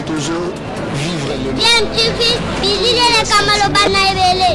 toujours vivre le bien TV, Billy le Kamalo Bana Ebele.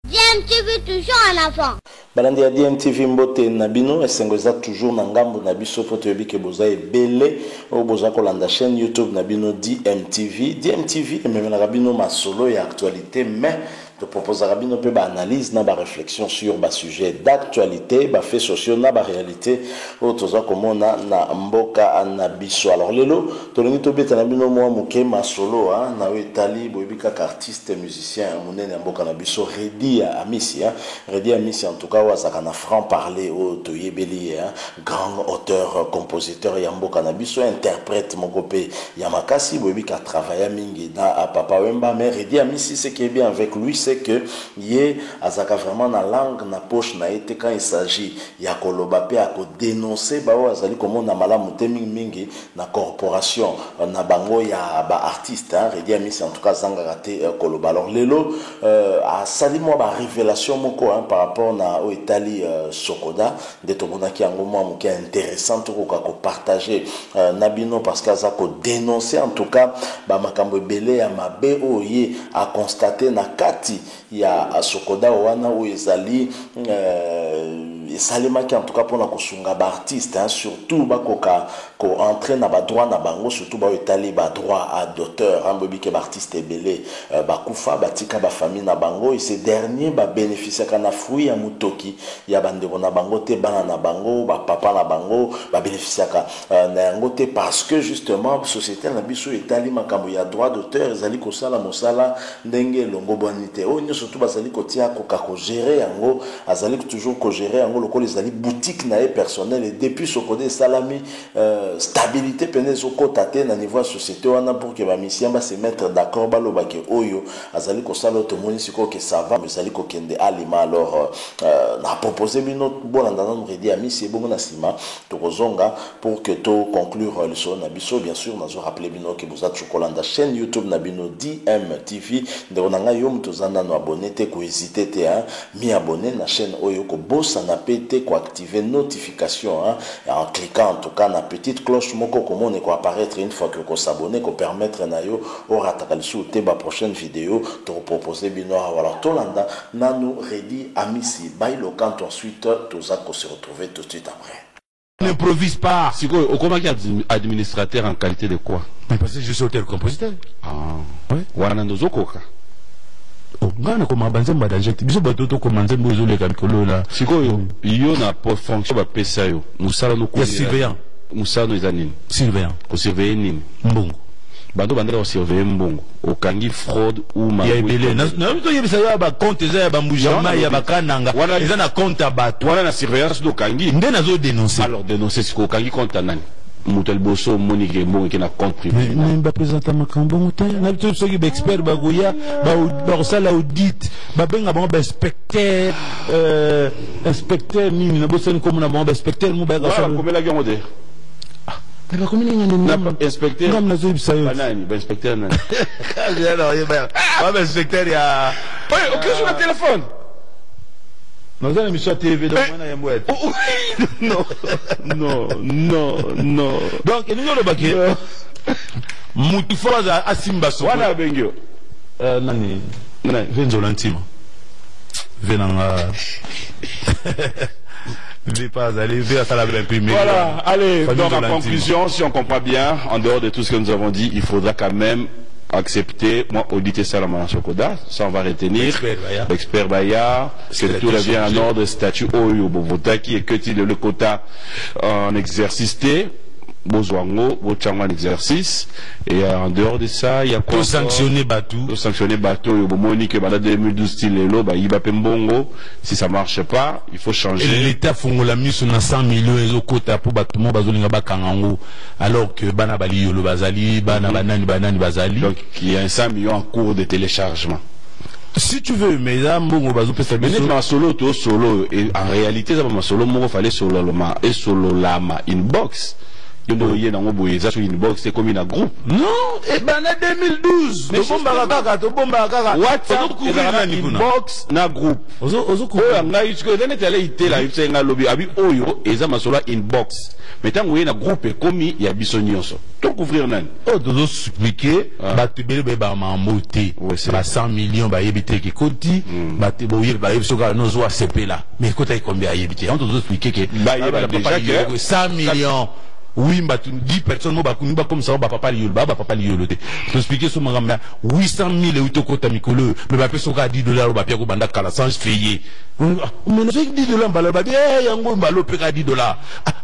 DMTV toujours en avant. Balandi ya DMTV mbote nabino esengoza toujours na ngambo na biso poto yebike boza ebele o boza kolanda chaîne YouTube nabino DMTV. DMTV ememela rabino masolo ya actualité mais te propose rabino pe ba analyse na ba réflexion sur ba sujet d'actualité, ba faits sociaux na ba réalité o toza komona na mboka na biso. Alors lelo tolingi to beta nabino mwa muke masolo na wetali boyebika artiste musicien munene mboka na biso Redi Amisi Redi Amisi en tout cas wazaka na franc parler o toyebeli grand auteur compositeur ya mboka na biso interprète mokope ya makasi boyebika travailler mingi na Papa Wemba. Mais Redi Amisi ce qui est bien avec lui c'est que yé azaka vraiment na langue na poche na été quand il s'agit ya koloba pe a ko dénoncer ba azali comme na malamu te mingi na corporation na bango ya ba artiste Redi Amisi en tout cas zanga raté koloba. Alors lelo a sali mo ba révélation moko par rapport na o Italie Sokoda de tomona ki yango mo muke intéressant to ko partager nabino parce que za ko dénoncer en tout cas ba makambo belé ya mabe o yé a constater na kati ya Sokoda wana ou ezali salemaki en tout cas pour na kosunga ba artiste surtout ba koka ko entrer na ba droit na bango surtout ba Italie ba droit à d'auteur ambobi ke ba artiste belé ba kufa ba tika ba famille na bango et ces derniers ba bénéficier kana fruit ya mutoki ya bandeko na bango te bana na bango ba papa na bango ba bénéficier ka na yango te parce que justement société na biso Italie makambo ya droit d'auteur ezali ko sala mosala ndenge longo bonité o nyo surtout bazali ko tia ko gérer yango azali toujours ko gérer yango loko les ali boutique na personnel et depuis ce côté salami stabilité penezo kotate na niveau société wana pour que ba mission ba se mettre d'accord ba loba ke oyo azali ko sala to monisi ko que ça va mais azali ko kende alima. Alors na proposer bino bon ndana Redi Amisi bon na sima to kozonga pour que to conclure le son na biso bien sûr nazo rappeler bino que vous êtes chocolanda chaîne YouTube na bino DMTV de onanga yo mtozana no abonné te ko hésiter te mi abonné na chaîne oyo ko bossa na pété ko activer notification en cliquant en tout cas na petite cloche moko comme on est ko apparaître une fois que ko s'abonner ko permettre na yo au ratakalisu te ba prochaine vidéo te proposer bino alors tolanda nanu Redi Amisi bailo quand ensuite toza ko se retrouver tout de suite après. N'improvise pas. Si quoi, au comment administrateur en qualité de quoi? Mais parce que je suis auteur compositeur. Ah. Oui. Wanandozo koka. Ngana ko mabanze mbadaject. Biso batoto ko manze mbozo le kalkolo là. Si quoi, yo na pour fonction ba pesa yo. Musala no ko. Ya surveillant. Musala no ezanini. Surveillant. Ko surveiller nini? Mbongo. Bando bandela ko surveiller mbongo. Okangi fraude ou ma. Ya ebele. Na to yebisa ya ba compte za ya ba mbujama ya ba kananga. Eza na compte abato. Wana na surveillance do kangi. Nde nazo dénoncer. Alors dénoncer si ko kangi compte nani. Mutel boso monique mbongo ki na compte privé. Mais ba présenter makambo mutel. Na to soki ba expert ba goya ba sala audit. Ba benga ba inspecteur inspecteur nini na bosen comme na ba inspecteur mu ba ga sala. Komela ki ngode. Mais comment il y a des inspecteur comme la zone ça banani ba inspecteur nani alors il va ba inspecteur ya oui OK sur le téléphone nous allons sur TV donc on a un mouette non donc nous le baquet mutu foza asimba so wana bengio nani venzo l'intime venanga voilà, allez, dans ma conclusion, si on comprend bien, en dehors de tout ce que nous avons dit, il faudra quand même accepter, moi, auditer ça la Sokoda, ça on va retenir, l'expert Bayard, que tout revient en ordre, statut Oyo Bovotaki et que le quota en exercice T, Bozwango, Bochango en exercice. Et en dehors de ça, il y a quoi? Sanctionner Batou. Sanctionner Batou, il y a Monique, 2012, style Lelo, il va Pembongo. Si ça marche pas, il faut changer. Et l'État fongola mis sur 100 millions et quota pour Batou, Bazolinga Bakangango. Alors que Bana Bali, Yolo Bazali, Bana Banani, Banani Bazali. Donc, il y a 100 millions en cours de téléchargement. Si tu veux, mais là, bon, Bazou peut mais ma solo, tout solo. Et en réalité, ça va ma solo, il fallait solo lama et solo lama inbox. Il y a une inbox, c'est comme une groupe. Non, et ben en 2012. Mais bomba kaka. WhatsApp, inbox, na groupe. Ozo ko. Na yusko, dene tele ite la yusko nga lobby abi oyo, eza ma solo inbox. Mais tant que na groupe komi ya bisonyonso. Tout couvrir nan. Oh, dozo expliquer, ba tebele ba mambote. Ba 100 millions ba yebite ki koti, ba tebo yeb ba yebsoka no zo ACP là. Mais kota combien yebite. On dozo expliquer que ba déjà que 100 millions. Oui, 10 personnes, comme ça, papa liolo. Je expliquer ce moment 800 000 euros mikolo, mais ma personne a $10 au papier au banda kala sans payer. Mais j'ai $10 baloba, yango balo peka $10.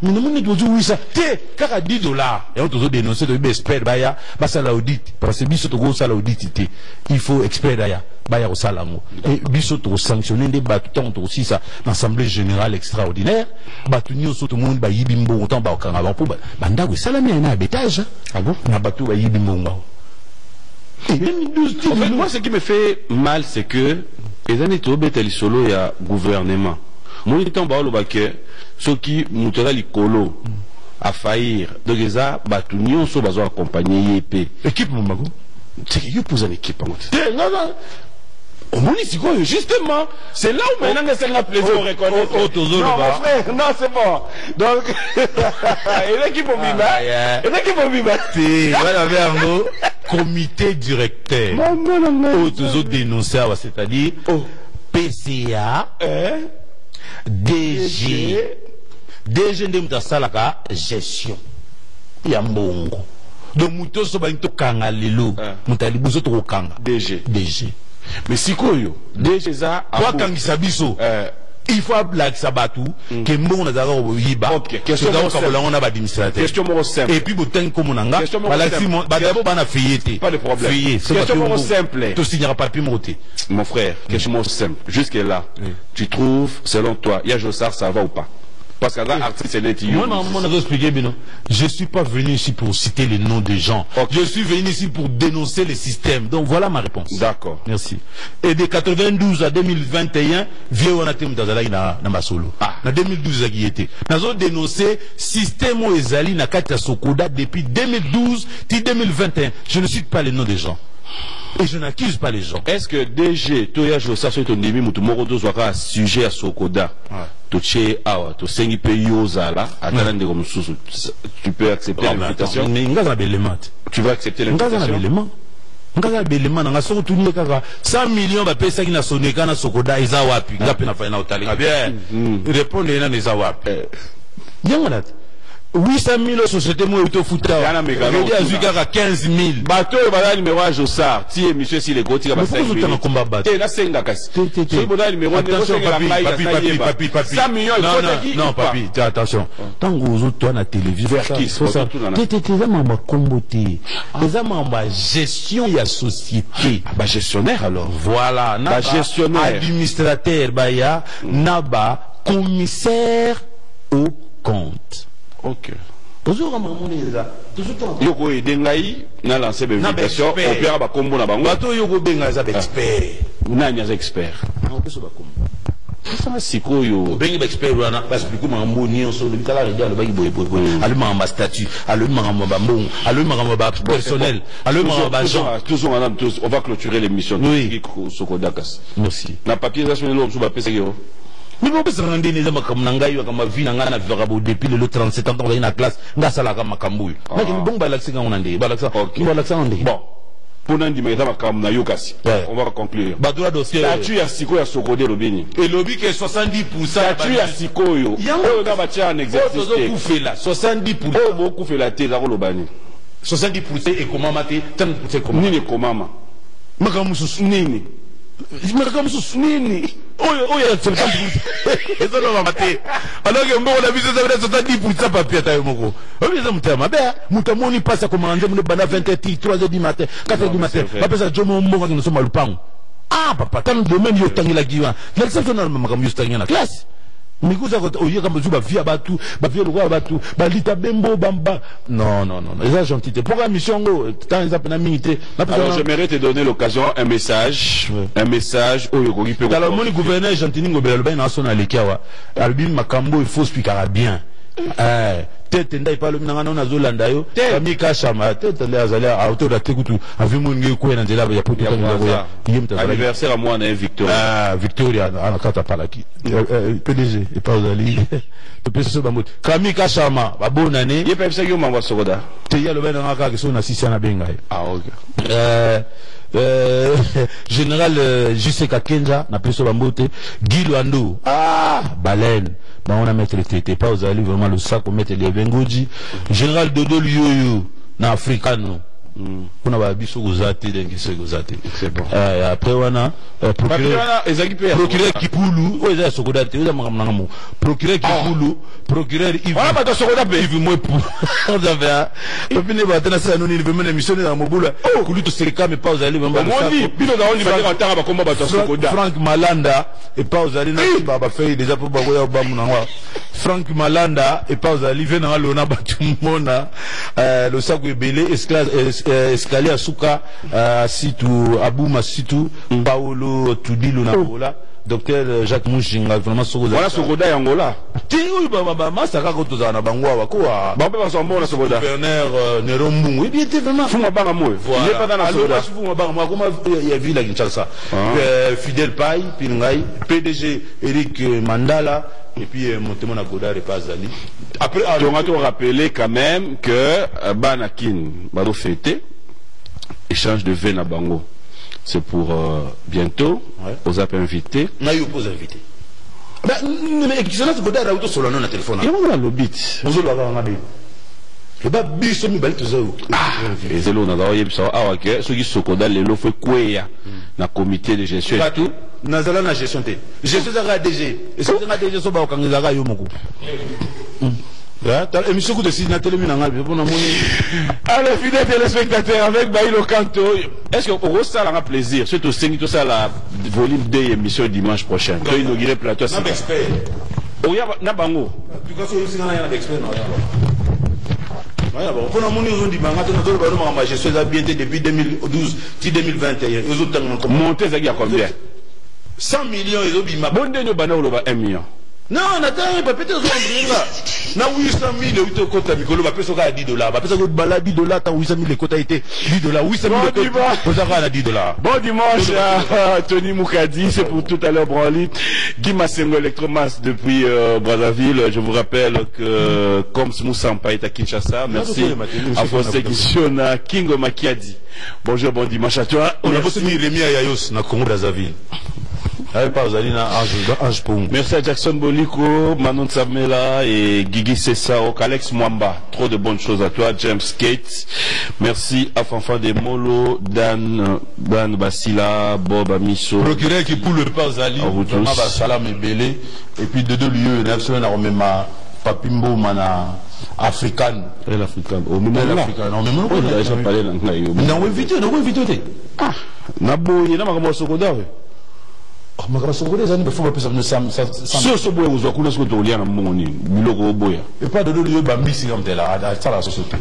Mais non on doit oui ça. Té, kaka $10. Et on doit dénoncer de expert baya, basa la audit parce que biso to go sala audit té. Il faut expert baya, baya au salango. Et biso to sanctionner des batu to aussi ça l'assemblée générale extraordinaire, batu nyoso tout le monde ba yibimbo autant ba okanga ba pour banda we salami na bétage. Ah bon? Na batu ba yibimbo. En fait, moi, ce qui me fait mal, c'est que les années tobeteli solo ya gouvernement. Mon étant ba lo baké, ceux qui mutera likolo a faillir. Donc ça batu nyonso bazo accompagner yep. Équipe mon mago. C'est qui pose une équipe en fait. Non non. Justement, c'est là où maintenant c'est un plaisir de reconnaître. Non, mon frère, non, c'est bon. Donc, il est qui pour vivre. Il est qui pour vivre. Voilà, un comité directeur. Autres dénoncés, c'est-à-dire PCA, DG de Salaka, gestion. Il y a mbongo. Donc, Mouto Sobanito Kanga Lilo, Moutalibuzo Kanga. DG. Mais si quoi yo déjà quoi quand il s'abisso il faut blague sabatu que mbongo na zaka oyiba question on a administrateur question simple et puis boten comme nanga balaxi badabo bana fiyete pas de problème question simple tu signeras papier moté mon frère question simple jusque là tu trouves selon toi il y a Jossard ça va ou pas? Parce qu'un artiste est net. Moi, on a expliqué, Bino. Je ne suis pas venu ici pour citer les noms des gens. Okay. Je suis venu ici pour dénoncer le système. Donc voilà ma réponse. D'accord. Merci. Et de 92 à 2021, vieux on a été dans ma solo. En 2012, il était. Nous avons dénoncé système où Ezali n'a qu'à Sokoda depuis 2012 till 2021. Je ne cite pas les noms des gens. Et je n'accuse pas les gens. Est-ce que DG, Toya Josa, sur ton début, Moutoumoro Dozwaka, sujet à Sokoda, Toché Awa, Tosengi Peyozala, Atalande comme sous, tu peux accepter l'invitation? Tu vas accepter l'invitation? 100 millions va payer ça qui n'a sonné quand Sokoda Isa wapi ngapi na faina utalinga bien répondre na Isa wapi yangala 800 000 sociétés moi auto fouta il a zuka 15 000 bateau bala numéro à Jossard ti monsieur si les goti ka ba 5 000 combat bateau na senga kasi so bala numéro papi 100 millions non papi attention tango zo toi na télévision ça tété mamba komboté les mamba gestion ya société ba gestionnaire alors voilà ba gestionnaire administrateur baya naba commissaire au compte. Ok. Toujours Yoko et Dengaï n'a lancé des invitations. On perd à combo na bango. Bateau Yoko Benga za expert. Nani az expert. Ça c'est quoi yo? Benga expert wana parce que comme moni on so le kala redia le bagi boy. Allemand ma statut, allemand ma bon, allemand ma personnel, allemand ma gens. Toujours madame, on va clôturer l'émission. Oui. Sokodakas. Merci. Na papier ça sur le on va passer yo. Mais on peut se rendre des gens comme Nangaï ou comme vie Nangana Vagabo depuis le 37 ans dans la classe, Nassala comme Makamboui. Mais bon balaxing on a dit, balaxing on dit. Bon. Pour n'andi mais comme na yokasi. On va conclure. Badoua dossier. Tu as siko ya Sokodé Lobini. Et lobby que 70%. Tu as siko yo. On va battre un exercice. On fait là 70%. On beaucoup fait la tête à Lobani. 70% et comment mater 30% comment. Nini comment ma. Makamusus nini. Makamusus nini. oyo septembre ezoloba mate alors que mboko na biso ça 10% papier tayo moko obiza mutama ba mutamoni pasa ko manje mun bana 20h 3h du matin 4h du matin bapesa jomo mboko ngino soma lupango papa tam domaine yo tangila giwa l'exception na makamu yo tangina classe mikuza ko oyo kamba zuba via batu ba via lokwa batu ba lita bembo bamba non les gentil pourquoi mission ngo tant ils appellent minité. Alors j'aimerais te donner l'occasion un message oyo ko gipe. Alors mon gouverneur gentil ngo bela ba na sona lekiawa album makambo il faut expliquer bien tete ndai palo mina ngana zolanda yo kamika shama tete le azala auto da tekutu avimu ngi ko na nzela ya putu ya anniversaire à moi na Victoria ana kata palaki PDG et pas ali to pesa ba mot kamika shama babona ne ye pesa yo mangwa sokoda te ya lo bena ngaka ke so na sisi na benga okay général Juseka Kenja na peso bambote Guy Luando baleine on a mettre traité pas aux allez vraiment le sac on mettre les bengoji général Dodo Lyoyo na africano on a biso gozate dengi se gozate c'est bon après on a procureur Kipulu o eza sokodate o eza makamnangamo procureur Kipulu procureur Yves on a pas de sokodate Yves Mwepu on avait et puis ne va tena ça non il veut mener mission dans mobula kulu to serika mais pas aux allez vraiment on dit bino na on dit ba tanga ba komba ba sokodate Frank Malanda et pas aux allez na ba fait déjà pour ba goya ba munangwa Frank Malanda et pas aux allez venant lona batumona le sac ebele escalier asuka situ abuma situ Paolo Tudilu na bola docteur Jacques Mushinga vraiment sokoda voilà sokoda yangola ti uyu baba masaka ko tozana bangwa wa ko ba ba sombo na sokoda gouverneur Nerombungu et bien vraiment fuma banga moyo il est pas dans la sokoda fuma banga moi comment il y a ville à Kinshasa Fidel Pai Pingai PDG Eric Mandala et puis Montemo na Godard et Pazali après on a tout rappelé quand même que Banakin va fêter échange de vin à Bango. C'est pour bientôt. Aux appels invités. Na yo pose invité. Bah mais qui cela se Godard a auto sur le téléphone. Il y a le bit. Vous la ngabe. Et bah biso mi bal tozo. Et zelo na dawo yebisa ok ceux qui sokoda lelo fait kweya na comité de gestion et tout. Nazala na gestion te. Gestion za DG. Et ça na DG so ba okangeza ka yo moko. Émission de Sina Télé alors fidèles téléspectateurs avec Baïlo Kanto est-ce qu'on ressent un plaisir surtout c'est tout ça la volume 2 émission dimanche prochain que inaugurer plateau c'est expert oh ya na bango parce que c'est un expert voilà bon pour nous on dit manga to ba no ma gestion za bien depuis 2012 ti 2021 ils ont monté ça à combien 100 millions ils ont bima bon de bana oloba 1 million. Non, n'attends pas, peut-être que na 800 000 euros kota mikolo ba pesa ka $10 ba pesa ko bala $10 ta 800 000 kota été $10 800 000 kota ka $10. Bon dimanche à Tony Moukadi, c'est pour tout à l'heure Branly Guy Massengo Electromas depuis Brazzaville. Je vous rappelle que comme Moussampa est à Kinshasa, merci à Fossé Kishona Kingo Makiadi. Bonjour, bon dimanche à toi. On a bossé Rémi Ayayos na Congo Brazzaville. Merci à Jackson Boliko, Manon Samela et Guigui Sessao, Alex Mwamba. Trop de bonnes choses à toi, James Kate. Merci à Fanfan de Molo, Dan Basila, Bob Amiso. Procureur qui pour le Pazali, Salam et Belé. Et puis de 2 lieux, Nelson Aromema, Papimbo Mana, African. Et l'Africaine. Au moment là. Non, mais on a déjà parlé d'anglais. Non, évitez. Ah, Nabo, il y a un Sokoda. So boya uzwa kule siko tolia na moni biloko boya et pas de lieu bambisi comme tel à la société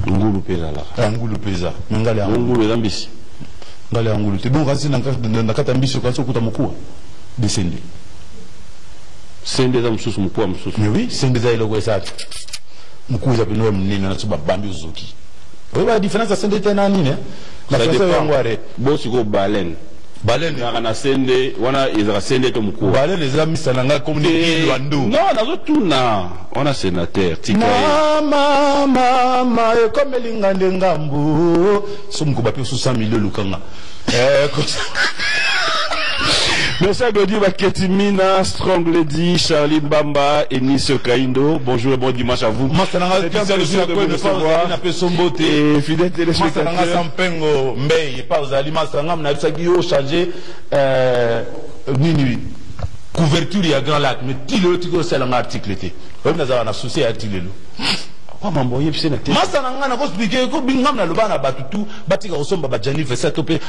ngulu peza la ngulu peza ngale ngulu zambisi ngale ngulu te bon kasi na kata mbiso kasi okuta mukua descendre sende za msusu mukua msusu mais oui sende za iloko esa mukua za pino mnene na tsuba bambi uzuki wewe différence sende tena nini na pesa yangu are bosi ko baleine Baleine na sende wana ezaka sende to mukua Baleine eza misana nga communiquer Luando non nazo tuna ona sénateur tika mama e comme lingande ngambu somuko bape 100 millions lukanga Merci à Godi Baketimina, Strong Lady, Charlie Mbamba et Nice Kaindo. Bonjour et bon dimanche à vous. Et fidèles téléspectateurs. nini couverture ya Grand Lac mais tilo tiko sala un article té on a associé à tilelo kwa mambo yebi sena té masa na ngana ko expliquer ko bingam na lobana batutu batika osomba ba jani verset topé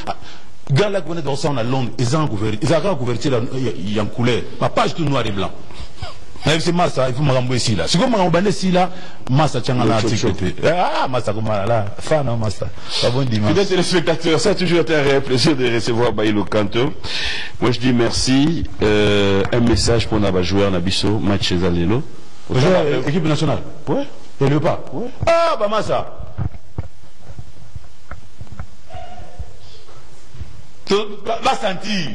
Grand Lac on est dans ça à Londres ils ont couverture en couleur ma page tout noir et blanc. C'est Massa, il faut m'envoyer ici là. Si vous m'envoyez ici là, Massa tient un article. Ah, Massa, comment là? Fan, non, Massa. Bon dimanche. Mesdames et téléspectateurs, ça a toujours été un réel plaisir de recevoir Bailo Kanto. Moi, je dis merci. Un message pour nos joueurs Nabiso, match chez Alelo. Équipe nationale. Ouais. Et le pas. Ouais. Ah, bah Massa. Va sentir.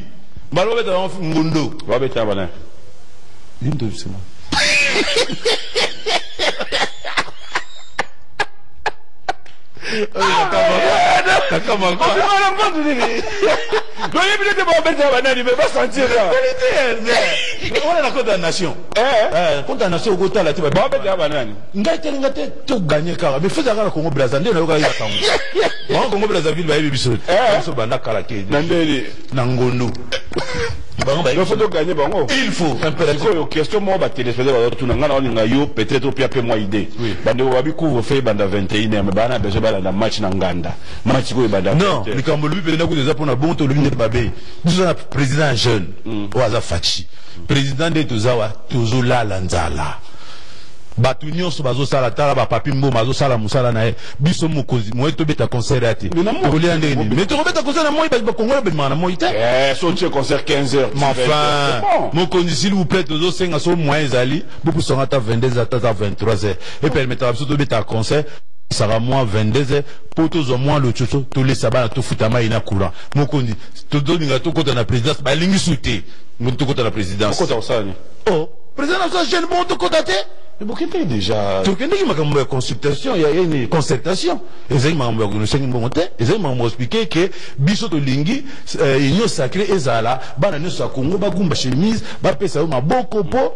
Malo beta dans Ngondo. Va beta bana. Une de c'est moi. Comment quoi? On a la condamnation. Condamnation au Gotha là, tu vas pas banane. Ngate tout gagner car mais faisait la Congo Brazzaville na yoka yasango. Moi Congo Brazzaville ba yebiso. So banda kala ke. Nandeli nangono. Il faut gagner bango. Il faut impérativement question moi ba téléspectateur tout ngana on ngayo peut-être au peu moi idée. Bande wabi couvre fait banda 21 mais bana besoin bala na match na nganda. Match ko banda. Non, le Cambodge peut na ko déjà pour na bon to le babé. Nous on a président jeune. Oaza Fachi. Président de Tozawa Tozola Lanzala. Batu nyonso bazo sala tala ba papi mbo mazo sala musala na biso mukozi mo to beta concert ati to le ande ni mais to beta concert na moi ba kongola be mana moi ite so tu concert 15h mais enfin mon conduit s'il vous plaît tozo senga so moins ezali beaucoup sont à 22h à 23h et permettra biso to beta concert ça va moins 22h pour tous au moins le chocho to le sabana to futama ina courant mon conduit to doninga to kota na présidence ba lingi souté mon to kota na présidence kota osani oh président ça jeune bon to kota te. Mais pourquoi tu déjà tu connais qu'il y a une consultation, il y a une concertation. Et ça, il m'a expliqué que biso to lingi union sacrée ezala bana ne sa Congo ba gumba chemise ba pesa ma boko po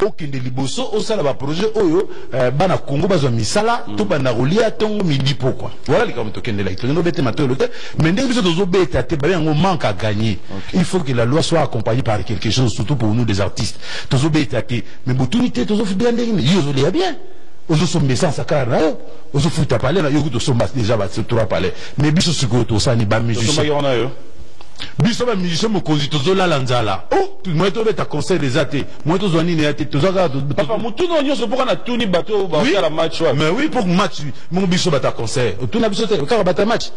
okende liboso osala ba projet oyo bana Congo bazwa misala to bana rolia tongo midi pourquoi voilà les comme to kende la to no bete matolo te mais ndenge biso tozo beta te ba yango manque à gagner. Il faut que la loi soit accompagnée par quelque chose surtout pour nous des artistes tozo beta te mais botunité tozo fi bien ndenge yo zo le bien ozo so message sakara na yo ozo futa parler na yo to so déjà ba trois parler mais biso siko to sani ba musicien biso ba musicien mo konzi tozo la lanzala oh moi to beta conseil des athées moi to zoni ne athées tozo ga papa mutuno nyonso poka na tuni bato ba faire match mais oui pour match mon biso bata conseil tuna biso te ka bata match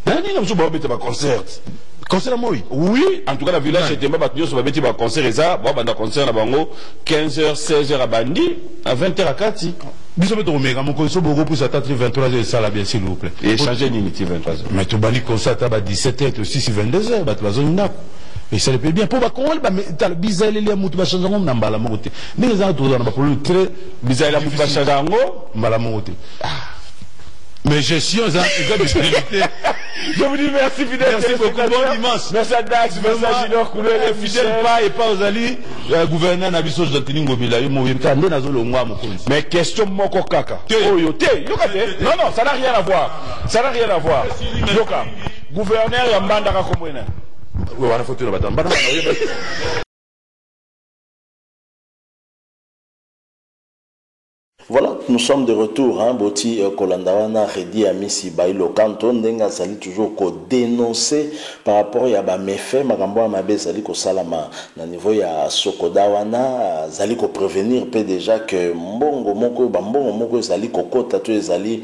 nani na biso ba beta ba concert concert moi oui en tout cas la village était ba nyonso ba beti ba concert eza ba banda concert na bango 15h 16h à bandi à 20h à kati biso beto omega mon konso bogo pour s'attendre 23h ça là bien s'il vous plaît et changer l'unité 23h mais to bani concert à 17h to 6 22h ba to bazona et ça le peut bien pour ba Congolais ba tal bizaile les mutu ba changer ngom na mbala mote mais les autres dans ba problème très bizaile mutu ba changer ngo mbala mote mais gestion ça difficulté. Je vous dis merci fidèle. Merci beaucoup. Bon dimanche. Merci à Dax, merci à Junior Couleur, fidèle pas et pas aux alliés. Gouverneur Nabiso Jantini Ngobila, mais question moko kaka. Yoka te. Non non, ça n'a rien à voir. Ça n'a rien à voir. Yoka. Gouverneur Yambanda Kakomwena. Wana photo na batamba. Voilà, nous sommes de retour. Boti Kolandawana, Redi Amisi Bailo Kanto, Ndenga Sali toujours ko dénoncer par rapport à ba méfait, Magambo Amabe Sali ko salama na niveau ya Sokodawana, Sali ko prévenir peu déjà que mbongo moko Sali ko kota to Sali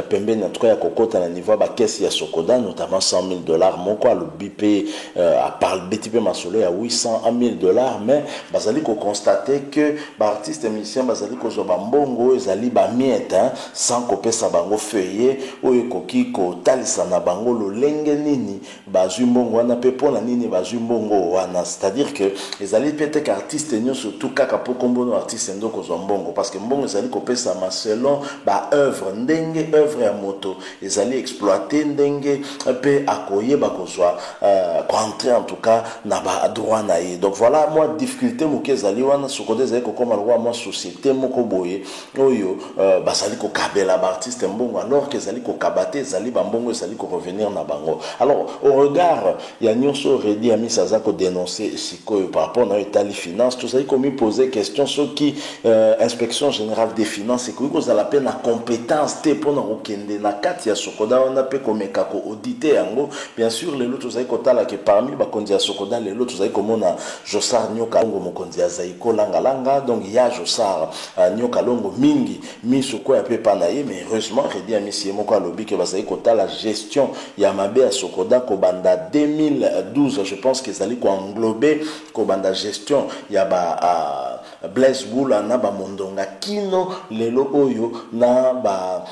pembe na tout cas ya kokota na niveau ba caisse ya Sokoda notamment $100,000 moko le BP à part BTP Masolo ya $800,000 mais Basali ko constater que ba artiste musicien Basali ko zo ba mbongo ezali ba miette sans kopesa bango feuillet oyo koki ko talisa na bango lolenge nini bazwi mbongo wana pe pona nini bazwi mbongo wana c'est-à-dire que ezali peut-être artiste nyonso tout kaka po kombono artiste ndoko zo mbongo parce que mbongo ezali kopesa ma selon ba œuvre ndenge œuvre ya moto ezali exploiter ndenge pe akoyeba kozwa rentrer en tout cas na ba droit na ye donc voilà moi difficulté moke ezali wana sokode ezali kokoma lwa moi société moko boye oyo bazali ko kabela ba artiste mbongo alors que zali ko kabate zali ba mbongo zali ko revenir na bango. Alors au regard ya nyonso Redi Ami saza ko dénoncer sikoyo par rapport na état finance tout ça ko mi poser question ce qui inspection générale des finances ko ko zala pe na compétence te pona okende na kati ya Sokoda on a pe komeka ko auditer yango bien sûr les autres zali ko tala que parmi ba konzi ya Sokoda les autres zali ko mona Josar Nyoka longo mokonzi ya Zaiko langa donc il y a Josar Nyoka longo mingi miso ko ya pe panaye mais heureusement Redi Ami siemo ko lobby que bazali ko tala gestion ya mabe ya Sokoda ko banda 2012 je pense que zali ko englober ko banda gestion ya ba Blaise Boula na ba Mondonga kino lelo oyo na ba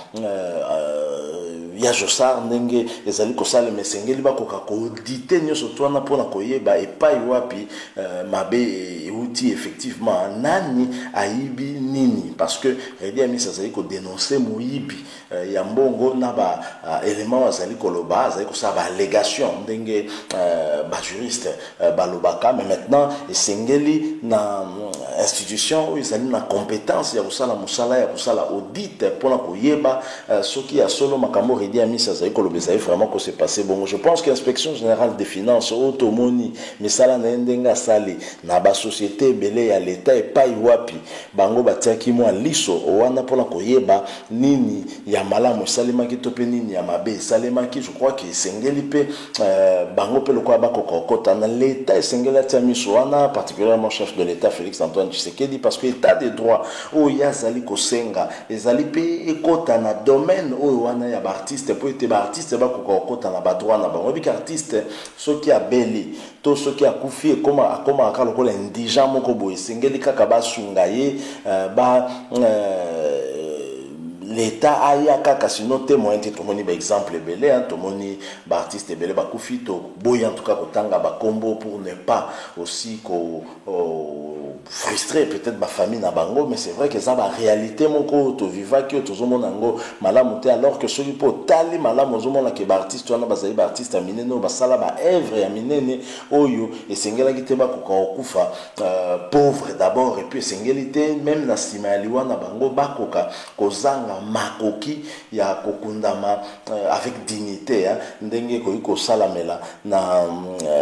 ya Josar ndenge ezali kosala mesengeli bakoka ko auditer nyoso twana pona koyeba epai wapi mabe euti effectivement nani aibi nini parce que Redi Ami azali ko dénoncer moyibi ya mbongo na ba élément azali koloba azali kosala ba allégation ndenge ba juriste balobaka mais maintenant esengeli na institution ezali na compétence ya kosala musala ya kosala audit pona koyeba soki ya solo makambo Redi Ami azali koloba ezali vraiment ko se passer bon. Je pense que l'inspection générale des finances automoni misala na ndenga sali na ba société belé ya l'état epai wapi bango batiaki mwa liso wana pona koyeba nini ya malamu salemaki to pe nini ya mabe salemaki. Je crois que sengeli pe bango pe lokwa bakokota na l'état sengeli atia miso wana particulièrement chef de l'état Félix Antoine Tshisekedi parce que état de droit o ya zali kosenga ezali pe ekota na domaine o wana ya ba artiste po ete ba artiste bakokota na ba droit na bango bika artiste soki abeli to soki akufi akoma akala kola indigent moko boye sengeli kaka basunga ye ba l'état aya kaka sinon témoin te tomoni ba exemple belé hein tomoni ba artiste belé ba kufi to boya en tout cas kotanga ba combo pour ne pas aussi ko frustré peut-être ma famille na bango mais c'est vrai que ça va réalité moko to vivaki to zomona ngo malamu te alors que celui pour tali malamu zomona ke ba artiste wana bazali ba artiste minene ba sala ba œuvre ya minene oyo esengela kiteba ko kufa pauvre d'abord et puis esengeli même na sima ya liwana bango bakoka kozanga makoki ya kokundama avec dignité hein ndenge ko salamela na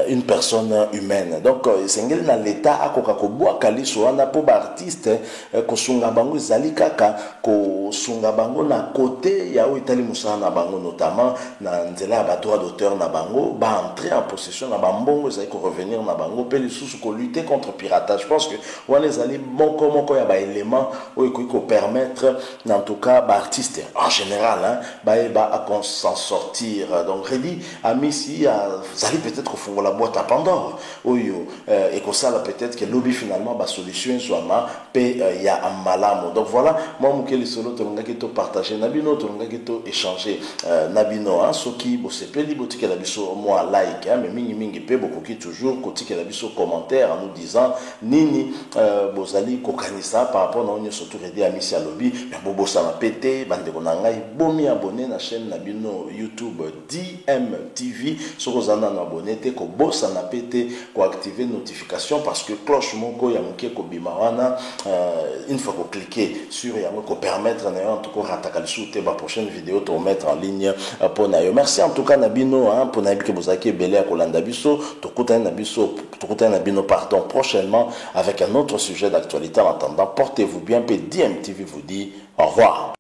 une personne humaine donc esengeli na l'état akoka ko boa kaliso wana po ba artiste ko sunga bango zali kaka ko sunga bango na côté ya o itali musana na bango notamment na nzela ba droit d'auteur na bango ba entrer en possession na bambongo zali ko revenir na bango pe lisusu ko lutter contre piratage. Je pense que wana zali moko ya ba élément o ko permettre en tout cas ba artiste en général hein ba à s'en sortir. Donc Redi Ami si zali peut-être au la boîte à Pandore oyo et ko ça peut-être que lobby finalement ba solution soit ma pe ya malamu. Donc voilà moi mukeli solo to ngaki to partager nabino to ngaki to échanger nabino hein soki bo sepeli botike la biso moi like hein mais mingi pe beaucoup qui toujours kotike la biso commentaire en nous disant nini bozali kokanisa par rapport na onyo surtout Redi Ami si lobby mais bobo ça m'a pété bande ko ngai bomi abonné na chaîne nabino YouTube DMTV soko zana na abonné te ko bossa na pété ko activer notification parce que cloche moko ya moké ko bima wana une fois ko cliquer sur ya ko permettre na en tout cas ratakalisu te ba prochaine vidéo to mettre en ligne pour na yo. Merci en tout cas nabino hein pour na que bozaki belé a kolanda biso to kutana na bino pardon prochainement avec un autre sujet d'actualité. En attendant portez-vous bien, DMTV vous dit au revoir.